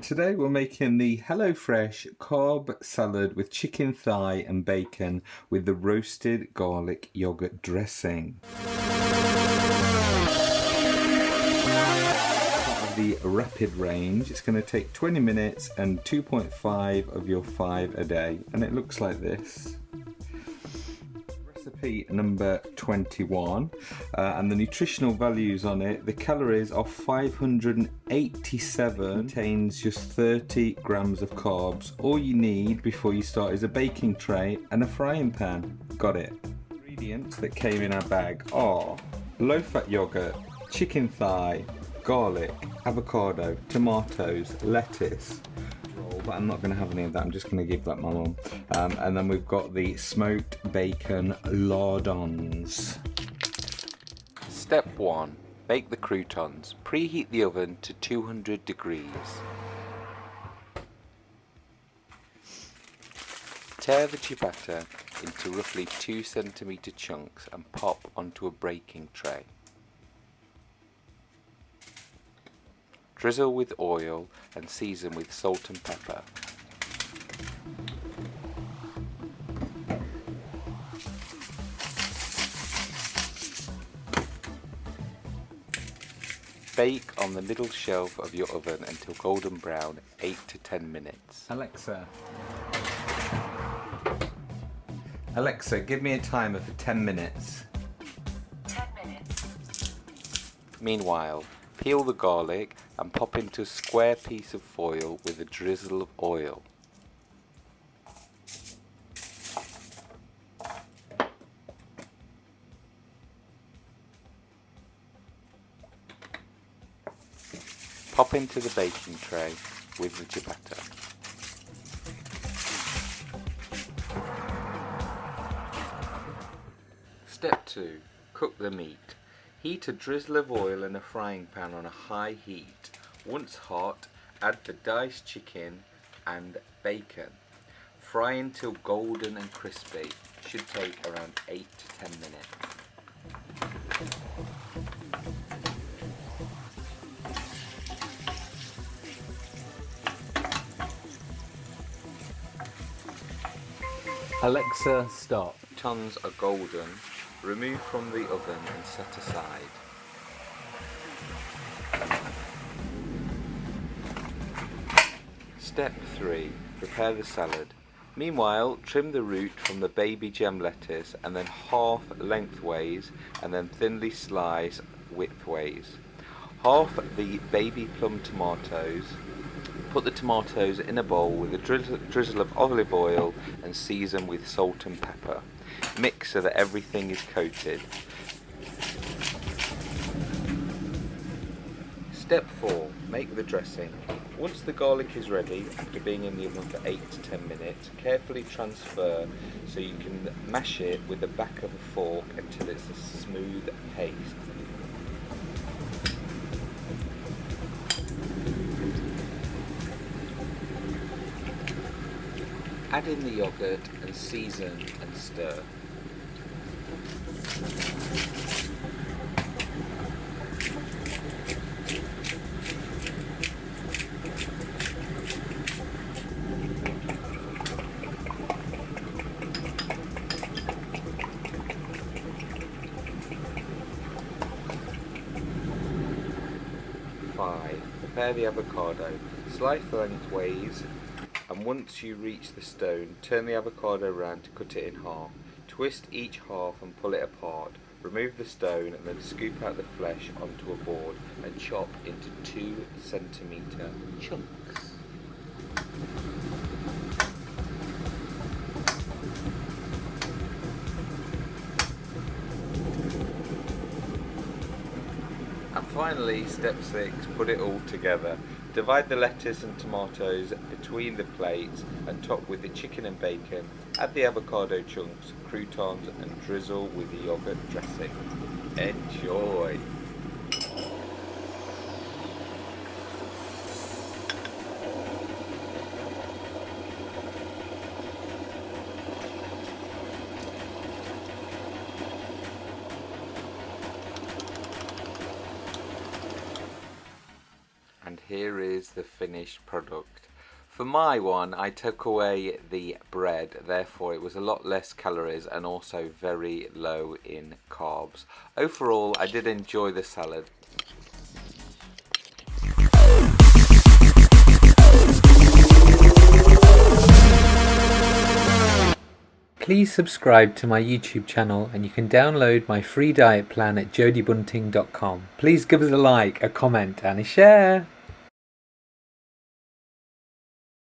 Today we're making the HelloFresh Cobb salad with chicken thigh and bacon with the roasted garlic yogurt dressing. The rapid range, it's going to take 20 minutes and 2.5 of your 5 a day, and it looks like this. Recipe number 21, and the nutritional values on it, the calories are 587, contains just 30 grams of carbs. All you need before you start is a baking tray and a frying pan. Got it. Ingredients that came in our bag are low fat yogurt, chicken thigh, garlic, avocado, tomatoes, lettuce. But I'm not going to have any of that, I'm just going to give that my mum. And then we've got the smoked bacon lardons. Step 1. Bake the croutons. Preheat the oven to 200 degrees. Tear the ciabatta into roughly 2 centimeter chunks and pop onto a baking tray. Drizzle with oil and season with salt and pepper. Bake on the middle shelf of your oven until golden brown, 8 to 10 minutes. Alexa, give me a timer for 10 minutes. 10 minutes. Meanwhile, peel the garlic and pop into a square piece of foil with a drizzle of oil. Pop into the baking tray with the ciabatta. Step 2. Cook the meat. Heat a drizzle of oil in a frying pan on a high heat. Once hot, add the diced chicken and bacon. Fry until golden and crispy. Should take around 8 to 10 minutes. Alexa, stop. Croutons are golden. Remove from the oven and set aside. Step 3. Prepare the salad. Meanwhile, trim the root from the baby gem lettuce and then half lengthways and then thinly slice widthways. Half the baby plum tomatoes. Put the tomatoes in a bowl with a drizzle of olive oil and season with salt and pepper. Mix so that everything is coated. Step 4. Make the dressing. Once the garlic is ready, after being in the oven for 8 to 10 minutes, carefully transfer so you can mash it with the back of a fork until it's a smooth paste. Add in the yogurt and season and stir. Prepare the avocado. Slice lengthways, and once you reach the stone, turn the avocado around to cut it in half. Twist each half and pull it apart. Remove the stone and then scoop out the flesh onto a board and chop into 2 centimeter chunks. And finally, step 6, put it all together. Divide the lettuce and tomatoes between the plates and top with the chicken and bacon. Add the avocado chunks, croutons and drizzle with the yogurt dressing. Enjoy! And here is the finished product. For my one, I took away the bread, therefore it was a lot less calories and also very low in carbs. Overall, I did enjoy the salad. Please subscribe to my YouTube channel and you can download my free diet plan at jodybunting.com. Please give us a like, a comment and a share.